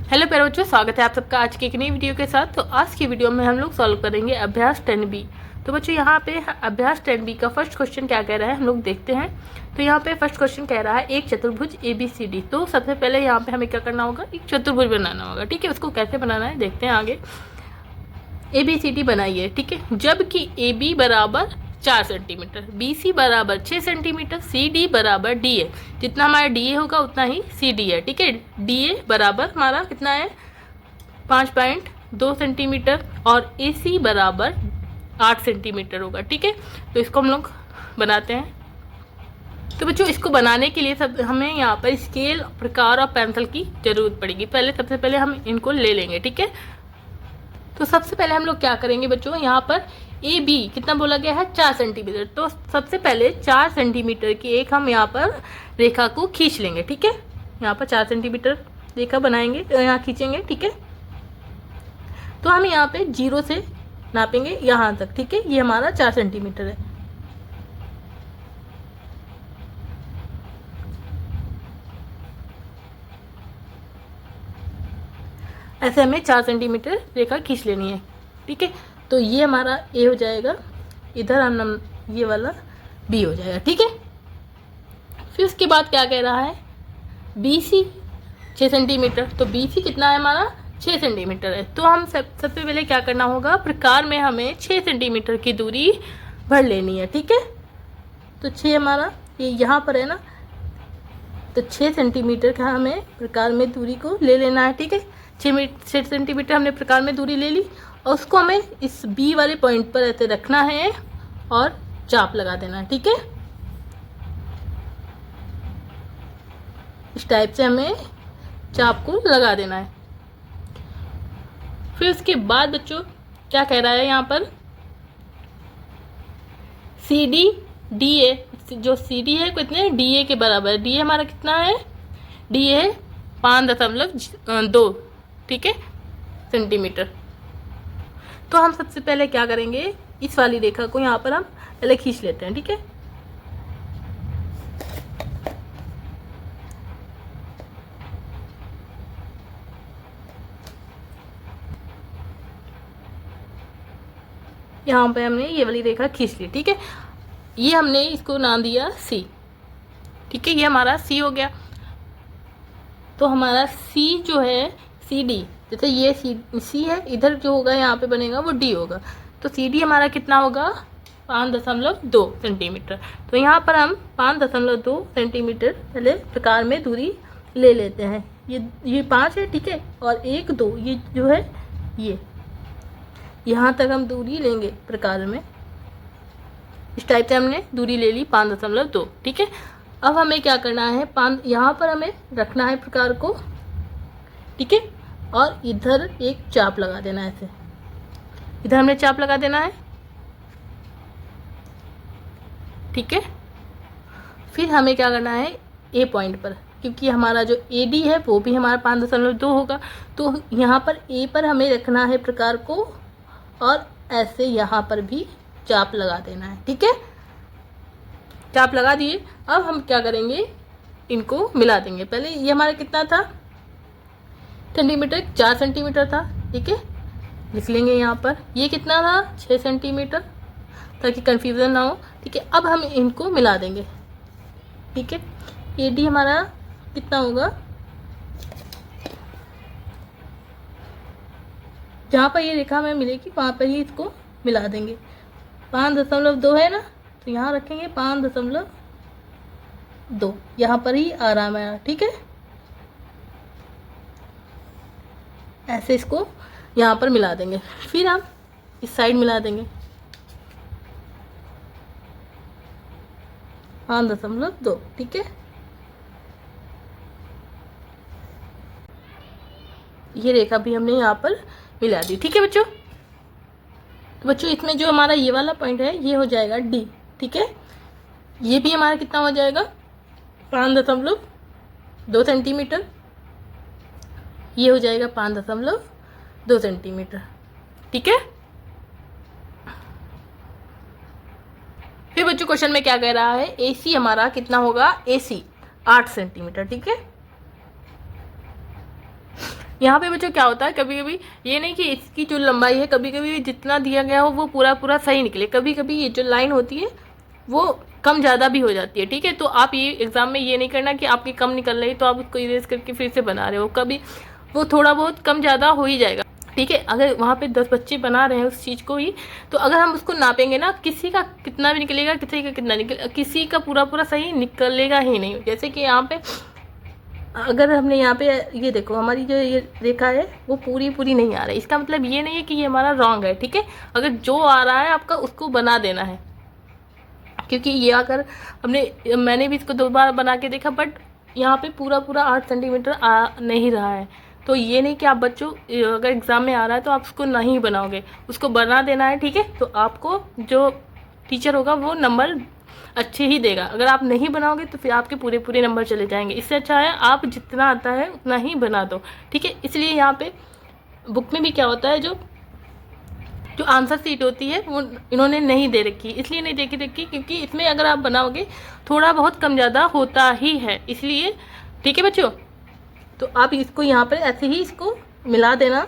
Hello प्यारे बच्चों, स्वागत है आप सबका आज की एक नई वीडियो के साथ। तो आज की वीडियो में हम लोग सॉल्व करेंगे अभ्यास 10B। तो बच्चों यहाँ पे अभ्यास 10B का फर्स्ट क्वेश्चन क्या कह रहा है हम लोग देखते हैं। तो यहाँ पे फर्स्ट क्वेश्चन कह रहा है एक चतुर्भुज ABCD। तो सबसे पहले यहाँ पे हमें क्या करना होगा, एक चतुर्भुज बनाना होगा। ठीक है, उसको कैसे बनाना है देखते हैं आगे। ABCD बनाइए, ठीक है, जबकि AB बराबर 4 सेंटीमीटर, BC बराबर 6 सेंटीमीटर, CD बराबर DA। जितना हमारा DA होगा उतना ही CD है। ठीक है, DA बराबर हमारा कितना है 5.2 सेंटीमीटर और AC बराबर 8 सेंटीमीटर होगा। ठीक है, तो इसको हम लोग बनाते हैं। तो बच्चों इसको बनाने के लिए सब हमें यहाँ पर स्केल, प्रकार और पेंसिल की जरूरत पड़ेगी। सबसे पहले हम इनको ले लेंगे। ठीक है, तो सबसे पहले हम लोग क्या करेंगे बच्चों, यहाँ पर AB कितना बोला गया है 4 सेंटीमीटर। तो सबसे पहले 4 सेंटीमीटर की एक हम यहाँ पर रेखा को खींच लेंगे। ठीक है, यहाँ पर 4 सेंटीमीटर रेखा बनाएंगे, यहाँ खींचेंगे। ठीक है, तो हम यहाँ पे 0 से नापेंगे यहाँ तक। ठीक है, ये हमारा 4 सेंटीमीटर है। ऐसे हमें 4 सेंटीमीटर रेखा खींच लेनी है। ठीक है, तो ये हमारा A हो जाएगा, इधर हम ये वाला B हो जाएगा। ठीक है, फिर उसके बाद क्या कह रहा है BC 6 सेंटीमीटर। तो BC कितना है हमारा 6 सेंटीमीटर है। तो हम सबसे पहले क्या करना होगा, प्रकार में हमें 6 सेंटीमीटर की दूरी भर लेनी है। ठीक है, तो 6 हमारा ये यहाँ पर है ना, तो 6 सेंटीमीटर का हमें प्रकार में दूरी को ले लेना है। ठीक है, 6 सेंटीमीटर हमने प्रकार में दूरी ले ली और उसको हमें इस B वाले पॉइंट पर ऐसे रखना है और चाप लगा देना है। ठीक है, इस टाइप से हमें चाप को लगा देना है। फिर उसके बाद बच्चों क्या कह रहा है यहाँ पर CD DA, जो CD है कितने DA के बराबर है। DA हमारा कितना है, DA 5.2 ठीक है सेंटीमीटर। तो हम सबसे पहले क्या करेंगे, इस वाली रेखा को यहाँ पर हम पहले खींच लेते हैं। ठीक है, यहाँ पे हमने ये वाली रेखा खींच ली। ठीक है, ये हमने इसको नाम दिया C। ठीक है, ये हमारा C हो गया। तो हमारा C जो है CD, जैसे ये C है, इधर जो होगा यहाँ पे बनेगा वो D होगा। तो CD हमारा कितना होगा 5.2 सेंटीमीटर। तो यहाँ पर हम 5.2 सेंटीमीटर पहले प्रकार में दूरी ले लेते हैं। ये 5 है। ठीक है, और 1 2 ये जो है ये यहाँ तक हम दूरी लेंगे प्रकार में। इस टाइप से हमने दूरी ले ली 5.2। ठीक है, अब हमें क्या करना है, यहाँ पर हमें रखना है प्रकार को। ठीक है, और इधर एक चाप लगा देना है। ऐसे इधर हमने चाप लगा देना है। ठीक है, फिर हमें क्या करना है A पॉइंट पर, क्योंकि हमारा जो AD है वो भी हमारा 5.2 होगा। तो यहाँ पर A पर हमें रखना है प्रकार को और ऐसे यहाँ पर भी चाप लगा देना है। ठीक है, चाप लगा दिए। अब हम क्या करेंगे, इनको मिला देंगे। पहले ये हमारा कितना था सेंटीमीटर, 4 सेंटीमीटर था। ठीक है, लिख लेंगे यहाँ पर ये कितना था 6 सेंटीमीटर, ताकि कंफ्यूजन ना हो। ठीक है, अब हम इनको मिला देंगे। ठीक है, AD हमारा कितना होगा, जहाँ पर ये रेखा हमें मिलेगी वहाँ पर ही इसको मिला देंगे। 5.2 है ना, तो यहाँ रखेंगे 5.2, यहाँ पर ही आराम है। ठीक है, ऐसे इसको यहाँ पर मिला देंगे। फिर हम इस साइड मिला देंगे 5.2। ठीक है, ये रेखा भी हमने यहाँ पर मिला दी। ठीक है बच्चों, तो बच्चों इसमें जो हमारा ये वाला पॉइंट है ये हो जाएगा D। ठीक है, ये भी हमारा कितना हो जाएगा 5.2 सेंटीमीटर, ये हो जाएगा 5.2 सेंटीमीटर। ठीक है, फिर बच्चों क्वेश्चन में क्या कह रहा है, AC हमारा कितना होगा, AC 8 सेंटीमीटर। ठीक है, यहाँ पे बच्चों क्या होता है, कभी कभी ये नहीं कि इसकी जो लंबाई है कभी कभी जितना दिया गया हो वो पूरा पूरा सही निकले, कभी कभी ये जो लाइन होती है वो कम ज़्यादा भी हो जाती है। ठीक है, तो आप ये एग्ज़ाम में ये नहीं करना कि आपकी कम निकल रही तो आप उसको इरेज करके फिर से बना रहे हो, कभी वो थोड़ा बहुत कम ज़्यादा हो ही जाएगा। ठीक है, अगर वहाँ पे 10 बच्चे बना रहे हैं उस चीज़ को ही, तो अगर हम उसको नापेंगे ना, किसी का कितना भी निकलेगा, किसी का कितना निकलेगा, किसी का पूरा पूरा सही निकलेगा ही नहीं। जैसे कि यहाँ पे अगर हमने यहाँ पे ये देखो, हमारी जो ये रेखा है वो पूरी पूरी नहीं आ रही, इसका मतलब ये नहीं है कि ये हमारा रॉन्ग है। ठीक है, अगर जो आ रहा है आपका उसको बना देना है, क्योंकि ये अगर मैंने भी इसको 2 बार बना के देखा, बट यहाँ पे पूरा पूरा 8 सेंटीमीटर आ नहीं रहा है। तो ये नहीं कि आप बच्चों अगर एग्ज़ाम में आ रहा है तो आप उसको नहीं बनाओगे, उसको बना देना है। ठीक है, तो आपको जो टीचर होगा वो नंबर अच्छे ही देगा। अगर आप नहीं बनाओगे तो फिर आपके पूरे पूरे नंबर चले जाएंगे। इससे अच्छा है आप जितना आता है उतना ही बना दो। ठीक है, इसलिए यहाँ पे बुक में भी क्या होता है, जो आंसर शीट होती है वो इन्होंने नहीं दे रखी, इसलिए नहीं दे रखी क्योंकि इसमें अगर आप बनाओगे थोड़ा बहुत कम ज़्यादा होता ही है, इसलिए। ठीक है बच्चों, तो आप इसको यहाँ पर ऐसे ही इसको मिला देना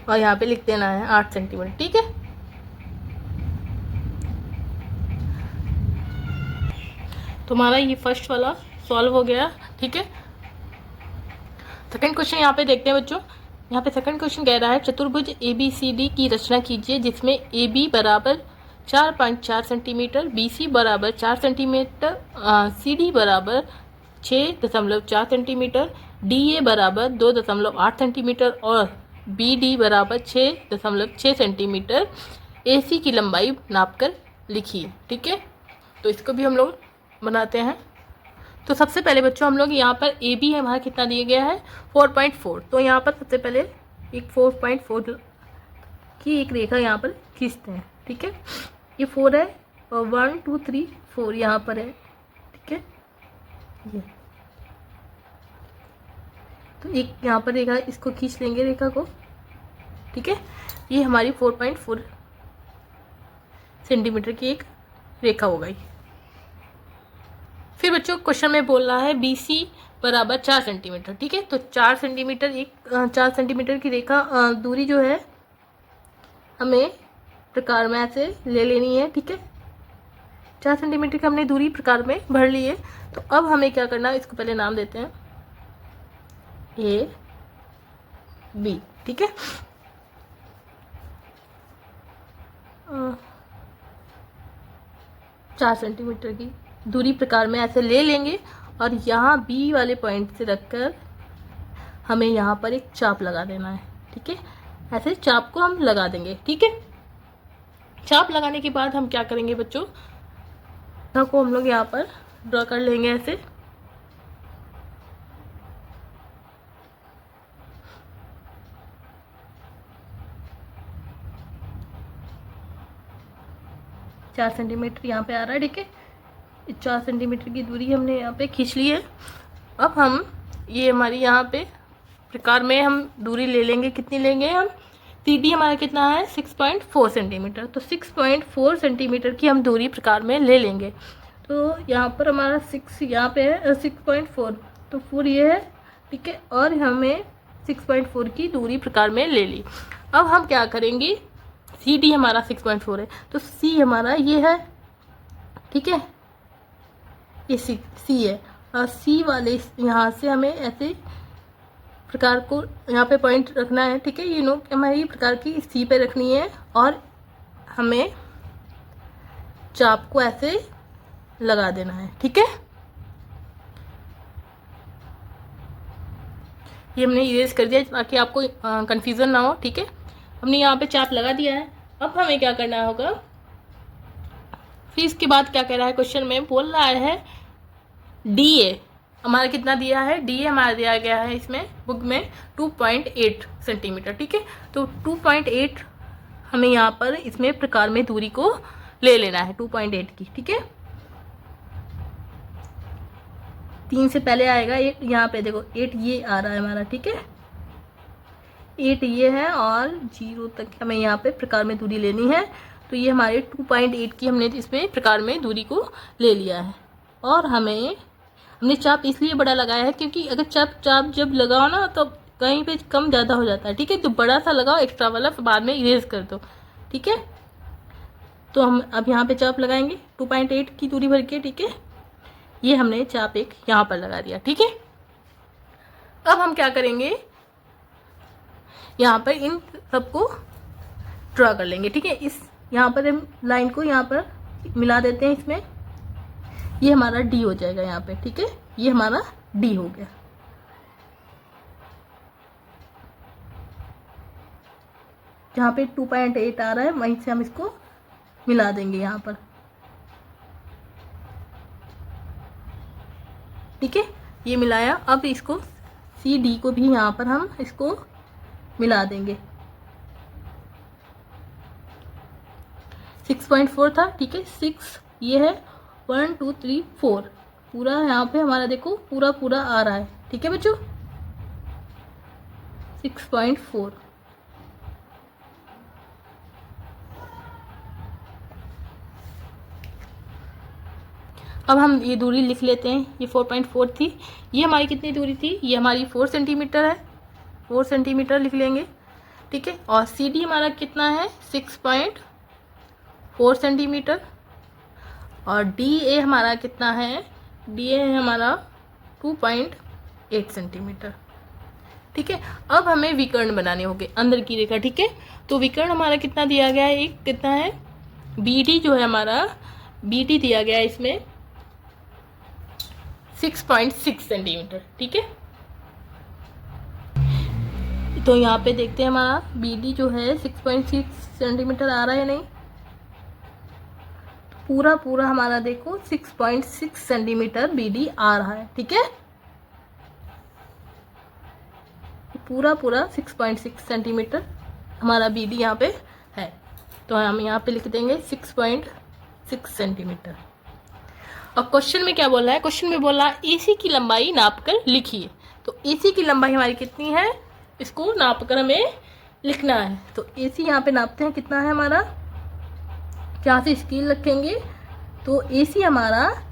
और यहाँ पे लिख देना है 8 सेंटीमीटर। ठीक है, तुम्हारा ये फर्स्ट वाला सॉल्व हो गया। ठीक है, सेकंड क्वेश्चन यहाँ पे देखते हैं बच्चों। यहाँ पे सेकंड क्वेश्चन कह रहा है चतुर्भुज ABCD की रचना कीजिए जिसमें AB बराबर 4.4 सेंटीमीटर, BC बराबर 4 सेंटीमीटर, CD बराबर 6.4 सेंटीमीटर, DA बराबर 2.8 सेंटीमीटर और BD बराबर 6.6 सेंटीमीटर AC की लंबाई नापकर लिखिए। ठीक है, तो इसको भी हम लोग बनाते हैं। तो सबसे पहले बच्चों हम लोग यहाँ पर AB है हमारा कितना दिया गया है 4.4, तो यहाँ पर सबसे पहले एक 4.4 की एक रेखा यहाँ पर खींचते हैं। ठीक है, ये 4 है और 1 2 3 4 यहाँ पर है। ठीक है, ये तो एक यहाँ पर रेखा, इसको खींच लेंगे रेखा को। ठीक है, ये हमारी 4.4 सेंटीमीटर की एक रेखा हो गई। फिर बच्चों क्वेश्चन में बोल रहा है BC बराबर 4 सेंटीमीटर। ठीक है, तो 4 सेंटीमीटर की रेखा दूरी जो है हमें प्रकार में ऐसे ले लेनी है। ठीक है, 4 सेंटीमीटर की हमने दूरी प्रकार में भर ली है। तो अब हमें क्या करना है, इसको पहले नाम देते हैं AB। ठीक है, चार सेंटीमीटर की दूरी प्रकार में ऐसे ले लेंगे और यहाँ B वाले पॉइंट से रखकर हमें यहाँ पर एक चाप लगा देना है। ठीक है, ऐसे चाप को हम लगा देंगे। ठीक है, चाप लगाने के बाद हम क्या करेंगे बच्चों, को हम लोग यहाँ पर ड्रॉ कर लेंगे ऐसे। चार सेंटीमीटर यहाँ पे आ रहा है। ठीक है, 4 सेंटीमीटर की दूरी हमने यहाँ पे खींच ली है। अब हम ये हमारी यहाँ पे प्रकार में हम दूरी ले लेंगे, कितनी लेंगे हम, CD हमारा कितना है 6.4 सेंटीमीटर, तो 6.4 सेंटीमीटर की हम दूरी प्रकार में ले लेंगे। तो यहाँ पर हमारा 6 यहाँ पे है 6.4, तो 4 ये है। ठीक है, और हमें 6.4 की दूरी प्रकार में ले ली। अब हम क्या करेंगे, CD हमारा 6.4 है तो C हमारा ये है। ठीक है, ये C है और C वाले यहाँ से हमें ऐसे प्रकार को यहाँ पे पॉइंट रखना है। ठीक है, ये नोक हमारी प्रकार की C पे रखनी है और हमें चाप को ऐसे लगा देना है। ठीक है, ये हमने इरेज कर दिया ताकि आपको कंफ्यूजन ना हो। ठीक है, हमने यहाँ पे चाप लगा दिया है। अब हमें क्या करना होगा, फिर इसके बाद क्या कह रहा है क्वेश्चन में, बोल रहा है DA हमारा कितना दिया है, DA हमारा दिया गया है इसमें बुक में 2.8 सेंटीमीटर। ठीक है, तो 2.8 हमें यहाँ पर इसमें प्रकार में दूरी को ले लेना है 2.8 की। ठीक है, 3 से पहले आएगा 8, यहाँ पे देखो 8 ये आ रहा है हमारा। ठीक है, 8 ये है और 0 तक हमें यहाँ पे प्रकार में दूरी लेनी है। तो ये हमारे 2.8 की हमने इसमें प्रकार में दूरी को ले लिया है और हमें हमने चाप इसलिए बड़ा लगाया है क्योंकि अगर चाप जब लगाओ ना तो कहीं पे कम ज़्यादा हो जाता है, ठीक है। तो बड़ा सा लगाओ एक्स्ट्रा वाला, फिर बाद में इरेज कर दो, ठीक है। तो हम अब यहाँ पे चाप लगाएंगे 2.8 की दूरी भर के, ठीक है। ये हमने चाप एक यहाँ पर लगा दिया, ठीक है। अब हम क्या करेंगे, यहाँ पर इन सबको ड्रॉ कर लेंगे, ठीक है। इस यहाँ पर हम लाइन को यहाँ पर मिला देते हैं इसमें, ये हमारा डी हो जाएगा यहाँ पे, ठीक है। ये हमारा डी हो गया। जहाँ पे 2.8 आ रहा है वहीं से हम इसको मिला देंगे यहाँ पर, ठीक है। ये मिलाया। अब इसको सी डी को भी यहाँ पर हम इसको मिला देंगे। 6.4 था, ठीक है। 6 ये है, 1 2 3 4 पूरा यहाँ पे हमारा देखो पूरा पूरा आ रहा है, ठीक है बच्चों। 6.4 अब हम ये दूरी लिख लेते हैं। ये 4.4 थी, ये हमारी कितनी दूरी थी, ये हमारी 4 सेंटीमीटर है, 4 सेंटीमीटर लिख लेंगे, ठीक है। और सी डी हमारा कितना है, 6.4 सेंटीमीटर। और डी ए हमारा कितना है, डी ए है हमारा 2.8 सेंटीमीटर, ठीक है। अब हमें विकर्ण बनाने होंगे अंदर की रेखा, ठीक है। तो विकर्ण हमारा कितना दिया गया है, एक कितना है, बी डी जो है हमारा, बी डी दिया गया है इसमें 6.6 सेंटीमीटर, ठीक है। तो यहाँ पे देखते हैं हमारा बी डी जो है 6.6 सेंटीमीटर आ रहा है नहीं, पूरा पूरा हमारा देखो 6.6 सेंटीमीटर बी डी आ रहा है, ठीक है। पूरा पूरा 6.6 सेंटीमीटर हमारा बी डी यहाँ पे है। तो हम यहाँ पे लिख देंगे 6.6 सेंटीमीटर। और क्वेश्चन में क्या बोला है, क्वेश्चन में बोला एसी की लंबाई नापकर लिखिए। तो एसी की लंबाई हमारी कितनी है, इसको नापकर हमें लिखना है। तो एसी यहाँ पे नापते हैं कितना है हमारा, क्या से स्केल रखेंगे, तो एसी हमारा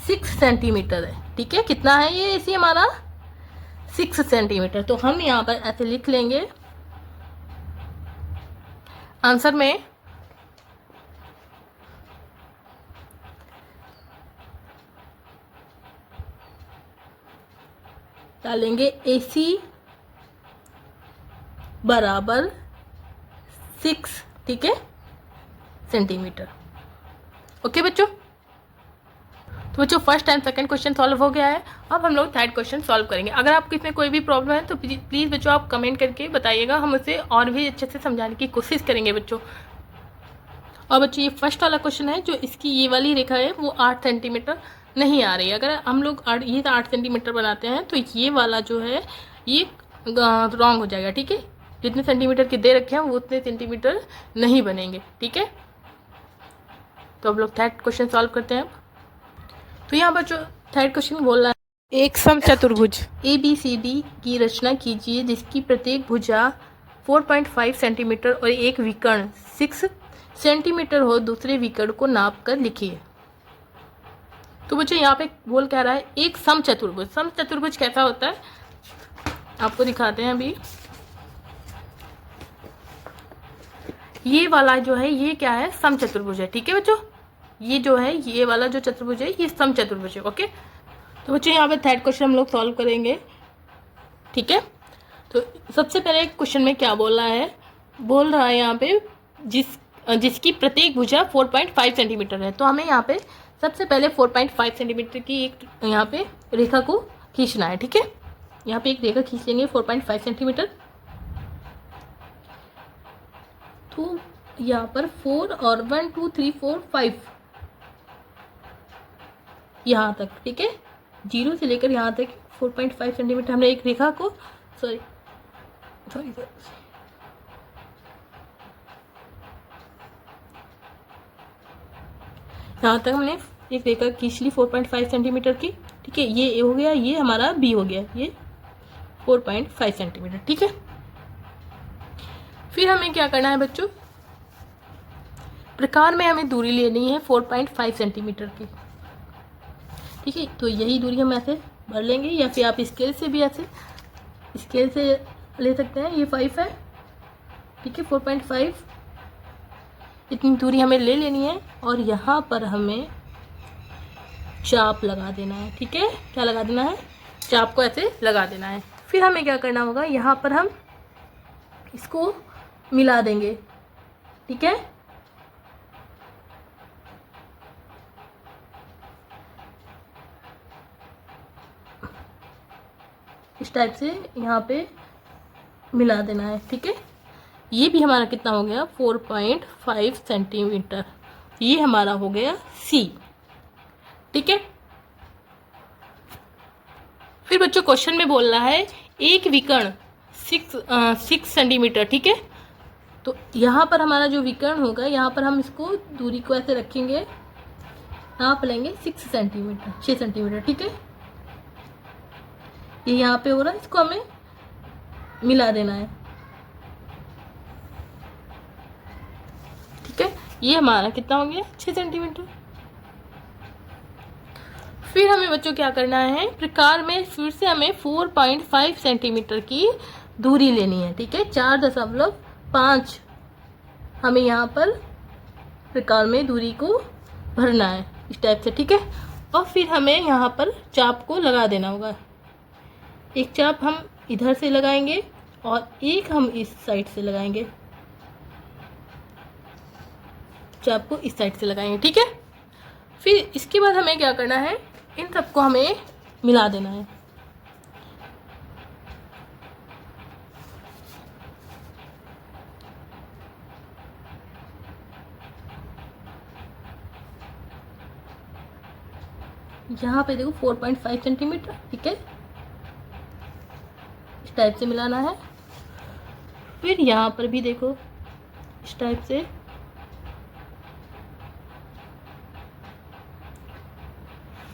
6 सेंटीमीटर है, ठीक है। कितना है ये एसी हमारा, 6 सेंटीमीटर। तो हम यहाँ पर ऐसे लिख लेंगे आंसर में, डालेंगे AC बराबर 6, ठीक है, सेंटीमीटर। ओके बच्चों, तो बच्चों first and second question solve हो गया है। अब हम लोग थर्ड क्वेश्चन सॉल्व करेंगे। अगर आपको इसमें कोई भी प्रॉब्लम है तो प्लीज़ बच्चों आप कमेंट करके बताइएगा, हम उसे और भी अच्छे से समझाने की कोशिश करेंगे बच्चों। और बच्चों ये फर्स्ट वाला क्वेश्चन है, जो इसकी ये वाली रेखा है वो 8 सेंटीमीटर नहीं आ रही है। अगर हम लोग ये 8 सेंटीमीटर बनाते हैं तो ये वाला जो है ये रॉन्ग हो जाएगा, ठीक है। जितने सेंटीमीटर के दे रखे हैं वो उतने सेंटीमीटर नहीं बनेंगे, ठीक है। तो अब लोग थर्ड क्वेश्चन सॉल्व करते हैं। तो यहाँ बच्चों थर्ड क्वेश्चन बोल रहा है, एक समचतुर्भुज ABCD की रचना कीजिए जिसकी प्रत्येक भुजा 4.5 सेंटीमीटर और एक विकर्ण 6 सेंटीमीटर हो, दूसरे विकर्ण को नाप कर लिखिए। तो बच्चों यहाँ पे बोल कह रहा है एक समचतुर्भुज। समचतुर्भुज कैसा होता है आपको दिखाते हैं अभी। ये वाला जो है ये क्या है, समचतुर्भुज है, ठीक है बच्चों। ये जो है ये वाला जो चतुर्भुज है ये समचतुर्भुज है, ओके। तो बच्चों यहाँ पे थर्ड क्वेश्चन हम लोग सॉल्व करेंगे, ठीक है। तो सबसे पहले क्वेश्चन में क्या बोल रहा है, बोल रहा है यहाँ पे जिसकी प्रत्येक भुजा 4.5 सेंटीमीटर है। तो हमें यहाँ पे सबसे पहले 4.5 सेंटीमीटर की एक यहाँ पे रेखा को खींचना है, ठीक है। यहाँ पे एक रेखा खींच लेंगे 4.5 सेंटीमीटर। तो यहाँ पर 4 और 1 2 3 4 5 यहाँ तक, ठीक है। 0 से लेकर यहाँ तक 4.5 सेंटीमीटर हमने एक रेखा को सॉरी यहाँ तक हमने एक रेखा खींच ली 4.5 सेंटीमीटर की, ठीक है। ये हो गया, ये हमारा बी हो गया, ये 4.5 सेंटीमीटर, ठीक है। फिर हमें क्या करना है बच्चों, प्रकार में हमें दूरी लेनी है 4.5 सेंटीमीटर की, ठीक है। तो यही दूरी हम ऐसे भर लेंगे, या फिर आप स्केल से भी ऐसे स्केल से ले सकते हैं। ये 5 है, ठीक है, 4.5 इतनी दूरी हमें ले लेनी है और यहाँ पर हमें चाप लगा देना है, ठीक है। क्या लगा देना है? चाप को ऐसे लगा देना है। फिर हमें क्या करना होगा, यहाँ पर हम इसको मिला देंगे, ठीक है। इस टाइप से यहाँ पे मिला देना है, ठीक है। ये भी हमारा कितना हो गया? 4.5 सेंटीमीटर। ये हमारा हो गया सी, ठीक है। फिर बच्चों क्वेश्चन में बोल रहा है एक विकर्ण 6 सेंटीमीटर, ठीक है। तो यहाँ पर हमारा जो विकर्ण होगा, यहाँ पर हम इसको दूरी को ऐसे रखेंगे, नाप लेंगे 6 सेंटीमीटर, 6 सेंटीमीटर, ठीक है। ये यहाँ पे हो रहा है, इसको हमें मिला देना है, ठीक है। ये हमारा कितना हो गया? 6 सेंटीमीटर। फिर हमें बच्चों क्या करना है, प्रकार में फिर से हमें 4.5 सेंटीमीटर की दूरी लेनी है, ठीक है। 4.5 हमें यहाँ पर प्रकार में दूरी को भरना है, इस टाइप से, ठीक है। और फिर हमें यहाँ पर चाप को लगा देना होगा। एक चाप हम इधर से लगाएंगे और एक हम इस साइड से लगाएंगे, चाप को इस साइड से लगाएंगे, ठीक है। फिर इसके बाद हमें क्या करना है, इन सबको हमें मिला देना है। यहाँ पे देखो 4.5 सेंटीमीटर, ठीक है, इस टाइप से मिलाना है। फिर यहाँ पर भी देखो इस टाइप से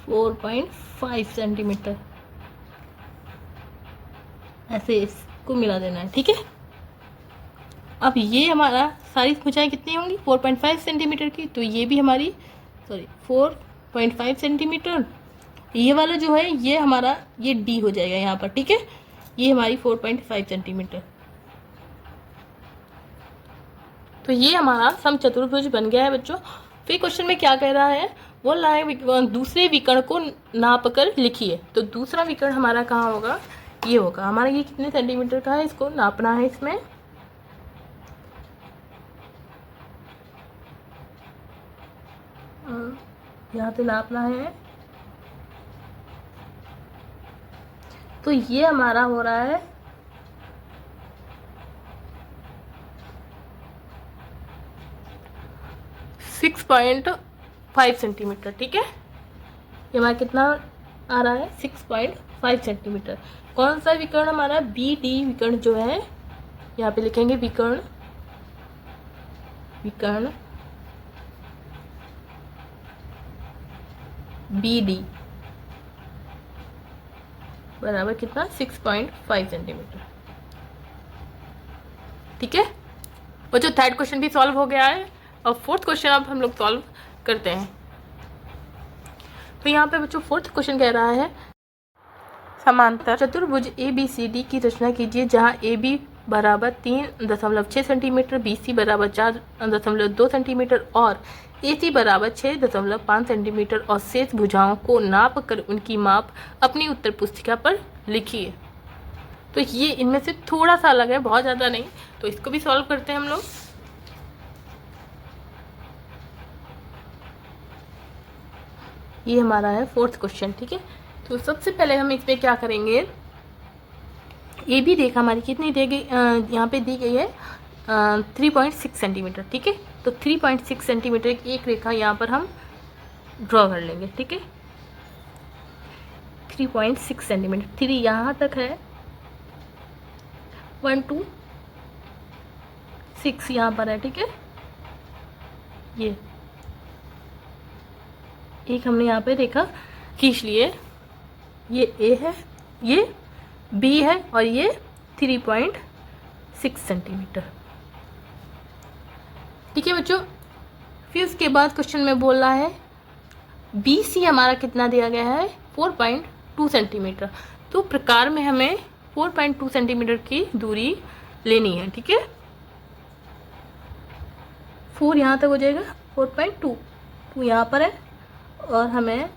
4.5 सेंटीमीटर ऐसे इसको मिला देना है, ठीक है। अब ये हमारा सारी भुजाएं कितनी होंगी? 4.5 सेंटीमीटर की। तो ये भी हमारी 4.5 सेंटीमीटर। ये वाला जो है ये हमारा ये डी हो जाएगा यहाँ पर, ठीक है। ये हमारी 4.5 सेंटीमीटर। तो ये हमारा समचतुर्भुज बन गया है बच्चों। फिर क्वेश्चन में क्या कह रहा है, बोल रहा है दूसरे विकर्ण को नाप कर लिखिए। तो दूसरा विकर्ण हमारा कहाँ होगा? ये होगा हमारा। ये कितने सेंटीमीटर का है, इसको नापना है। इसमें यहाँ से नापना है। तो ये हमारा हो रहा है 6.5 सेंटीमीटर, ठीक है। ये हमारा कितना आ रहा है? 6.5 सेंटीमीटर। कौन सा विकर्ण हमारा? बी डी विकर्ण जो है, यहाँ पे लिखेंगे विकर्ण बी डी बराबर कितना? 6.5 सेंटीमीटर, ठीक है। बच्चों थर्ड क्वेश्चन भी सॉल्व हो गया है और फोर्थ क्वेश्चन अब हम लोग सॉल्व करते हैं। तो यहाँ पे बच्चों फोर्थ क्वेश्चन कह रहा है समांतर चतुर्भुज ABCD की रचना कीजिए, जहाँ AB बराबर 3.6 सेंटीमीटर, BC बराबर 4.2 सेंटीमीटर और AC बराबर 6.5 सेंटीमीटर और शेष भुजाओं को नाप कर उनकी माप अपनी उत्तर पुस्तिका पर लिखिए। तो ये इनमें से थोड़ा सा अलग है, बहुत ज़्यादा नहीं। तो इसको भी सॉल्व करते हैं हम लोग। ये हमारा है फोर्थ क्वेश्चन, ठीक है। तो सबसे पहले हम इसमें क्या करेंगे, ए बी रेखा हमारी कितनी दी गई, यहाँ पे दी गई है 3.6 सेंटीमीटर, ठीक है। तो 3.6 सेंटीमीटर की एक रेखा यहाँ पर हम ड्रॉ कर लेंगे, ठीक है। 3.6 सेंटीमीटर, 3 यहाँ तक है, 1 2 6 यहाँ पर है, ठीक है। ये एक हमने यहाँ पे रेखा खींच लिए। ये ए है, ये बी है और ये 3.6 सेंटीमीटर, ठीक है बच्चों। फिर उसके बाद क्वेश्चन में बोल रहा है बी सी हमारा कितना दिया गया है 4.2 सेंटीमीटर। तो प्रकार में हमें 4.2 सेंटीमीटर की दूरी लेनी है, ठीक है। 4 यहाँ तक हो जाएगा, 4.2 यहाँ पर है, और हमें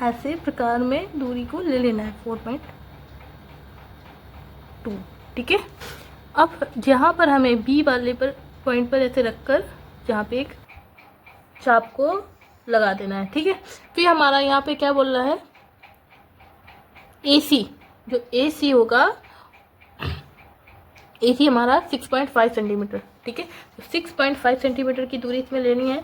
ऐसे प्रकार में दूरी को ले लेना है 4.2, ठीक है। अब जहाँ पर हमें बी वाले पर पॉइंट पर ऐसे रखकर जहाँ पे एक चाप को लगा देना है, ठीक है। फिर हमारा यहाँ पे क्या बोल रहा है, AC, जो AC होगा, AC हमारा 6.5 सेंटीमीटर, ठीक है। तो 6.5 सेंटीमीटर की दूरी इसमें लेनी है,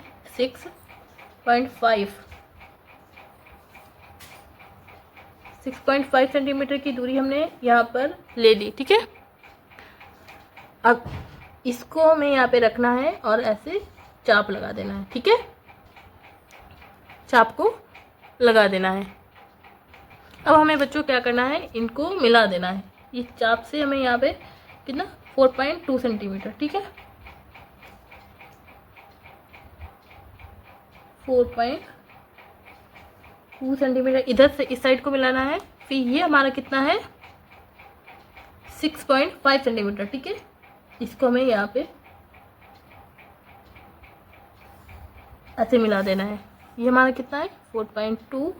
6.5 सेंटीमीटर की दूरी हमने यहाँ पर ले ली, ठीक है। अब इसको हमें यहाँ पे रखना है और ऐसे चाप लगा देना है, ठीक है। चाप को लगा देना है। अब हमें बच्चों क्या करना है, इनको मिला देना है। इस चाप से हमें यहाँ पे कितना 4.2 सेंटीमीटर, ठीक है, 4.2 सेंटीमीटर इधर से इस साइड को मिलाना है। फिर ये हमारा कितना है 6.5 सेंटीमीटर, ठीक है। इसको हमें यहाँ पे ऐसे मिला देना है। ये हमारा कितना है 4.2,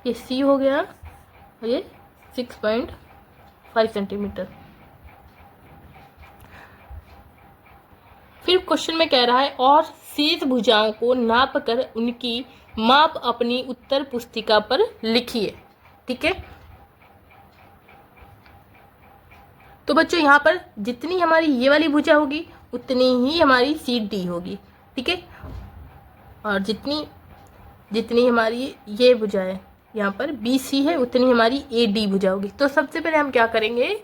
ये सी हो गया, और ये 6.5 सेंटीमीटर। फिर क्वेश्चन में कह रहा है और शेष भुजाओं को नाप कर उनकी माप अपनी उत्तर पुस्तिका पर लिखिए, ठीक है। तो बच्चों यहाँ पर जितनी हमारी ये वाली भुजा होगी उतनी ही हमारी सी डी होगी, ठीक है। और जितनी हमारी ये भुजा है यहाँ पर बी सी है उतनी हमारी ए डी भुजा होगी। तो सबसे पहले हम क्या करेंगे,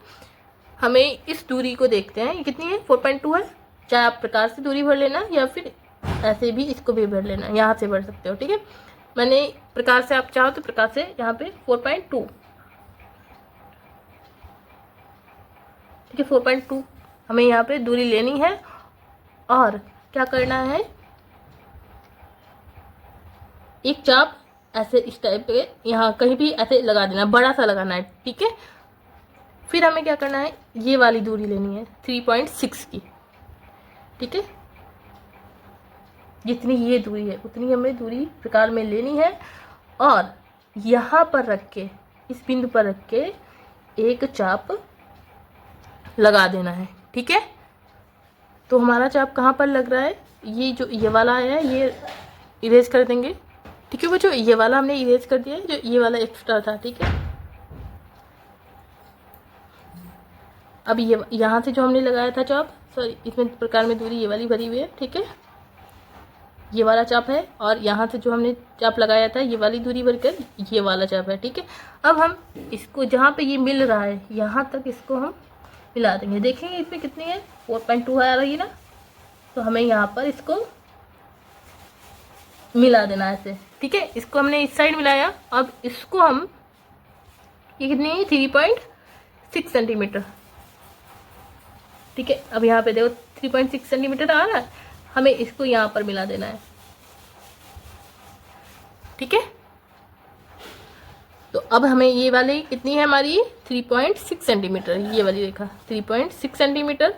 हमें इस दूरी को देखते हैं, ये कितनी है 4.2 है। चाहे आप प्रकार से दूरी भर लेना या फिर ऐसे भी इसको भी भर लेना, यहाँ से भर सकते हो, ठीक है। मैंने प्रकार से, आप चाहो तो प्रकार से यहाँ पे 4.2, ठीक है, 4.2 हमें यहाँ पे दूरी लेनी है। और क्या करना है, एक चाप ऐसे इस टाइप पे यहाँ कहीं भी ऐसे लगा देना, बड़ा सा लगाना है, ठीक है। फिर हमें क्या करना है, ये वाली दूरी लेनी है 3.6 की, ठीक है। जितनी ये दूरी है उतनी हमें दूरी प्रकार में लेनी है, और यहाँ पर रख के, इस बिंदु पर रख के एक चाप लगा देना है, ठीक है। तो हमारा चाप कहाँ पर लग रहा है, ये जो ये वाला है ये इरेज कर देंगे, ठीक है बच्चों। ये वाला हमने इरेज कर दिया है, जो ये वाला एक्स्ट्रा था, ठीक है। अब ये यहाँ से जो हमने लगाया था चाप, सॉरी इसमें प्रकार में दूरी ये वाली भरी हुई है, ठीक है, ये वाला चाप है। और यहाँ से जो हमने चाप लगाया था ये वाली दूरी भरकर ये वाला चाप है, ठीक है। अब हम इसको जहाँ पे ये मिल रहा है यहाँ तक इसको हम मिला देंगे। देखेंगे इसमें कितनी है 4.2 आ रही है ना, तो हमें यहाँ पर इसको मिला देना है ऐसे, ठीक है। इसको हमने इस साइड मिलाया। अब इसको हम, ये कितनी है 3.6 सेंटीमीटर, ठीक है। अब यहाँ पे देखो 3.6 सेंटीमीटर आ रहा है, हमें इसको यहाँ पर मिला देना है, ठीक है। तो अब हमें ये वाली कितनी है हमारी 3.6 सेंटीमीटर, ये वाली रेखा 3.6 सेंटीमीटर,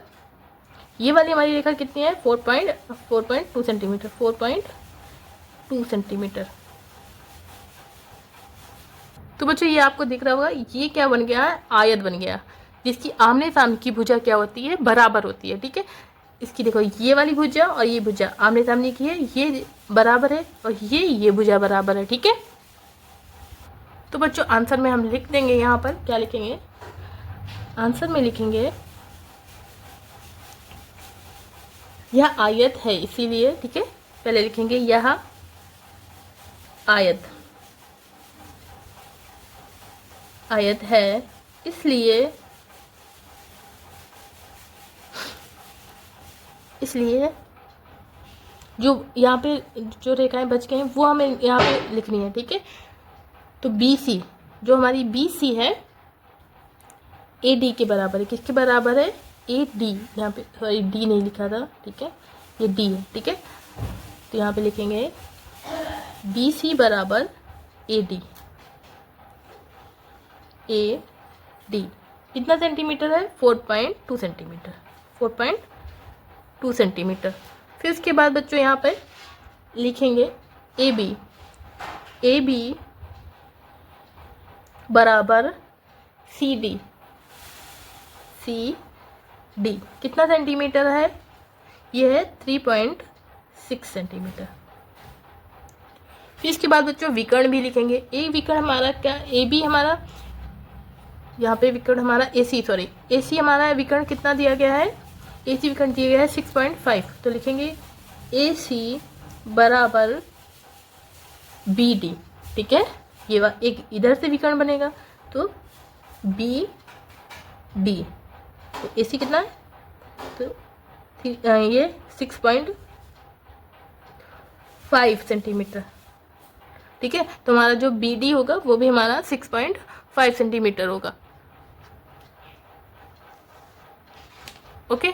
ये वाली हमारी रेखा कितनी है 4.2 सेंटीमीटर, 4.2 सेंटीमीटर। तो बच्चों ये आपको दिख रहा होगा, ये क्या बन गया है, आयत बन गया, जिसकी आमने सामने की भुजा क्या होती है, बराबर होती है, ठीक है। इसकी देखो ये वाली भुजा और ये भुजा आमने सामने की है, ये बराबर है, और ये भुजा बराबर है, ठीक है। तो बच्चों आंसर में हम लिख देंगे, यहाँ पर क्या लिखेंगे, आंसर में लिखेंगे यह आयत है इसीलिए, ठीक है। पहले लिखेंगे यह आयत है इसलिए जो यहाँ पे जो रेखाएं बच गए हैं वो हमें यहाँ पे लिखनी है, ठीक है। तो BC जो हमारी BC है AD के बराबर है, किसके बराबर है AD, यहाँ पे सॉरी D नहीं लिखा था, ठीक है, ये D है, ठीक है। तो यहाँ पे लिखेंगे BC बराबर AD। AD कितना सेंटीमीटर है? 4.2 सेंटीमीटर। 4.2 सेंटीमीटर। फिर उसके बाद बच्चों यहाँ पे लिखेंगे AB बराबर CD। CD कितना सेंटीमीटर है? ये है 3.6 सेंटीमीटर। फिर इसके बाद बच्चों विकर्ण भी लिखेंगे। विकर्ण हमारा क्या? AB हमारा, यहाँ पे विकर्ण हमारा AC हमारा विकर्ण कितना दिया गया है? AC विकर्ण दिया गया है 6.5। तो लिखेंगे AC बराबर BD। ठीक है, ये एक इधर से विकर्ण बनेगा तो BD। तो AC कितना है? तो ये 6.5 सेंटीमीटर। ठीक है, तो हमारा जो BD होगा वो भी हमारा 6.5 सेंटीमीटर होगा। ओके,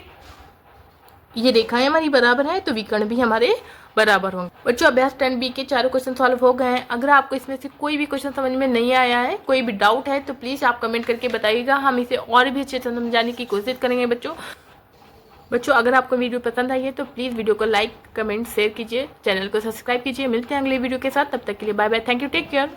ये रेखाएं हमारी बराबर हैं तो विकर्ण भी हमारे बराबर होंगे। बच्चों अभ्यास 10B के चारों क्वेश्चन सॉल्व हो गए हैं। अगर आपको इसमें से कोई भी क्वेश्चन समझ में नहीं आया है, कोई भी डाउट है, तो प्लीज़ आप कमेंट करके बताइएगा। हम इसे और भी अच्छे से समझाने की कोशिश करेंगे। बच्चों अगर आपको वीडियो पसंद आई है तो प्लीज़ वीडियो को लाइक, कमेंट, शेयर कीजिए, चैनल को सब्सक्राइब कीजिए। मिलते हैं अगले वीडियो के साथ, तब तक के लिए bye bye, thank you, take care.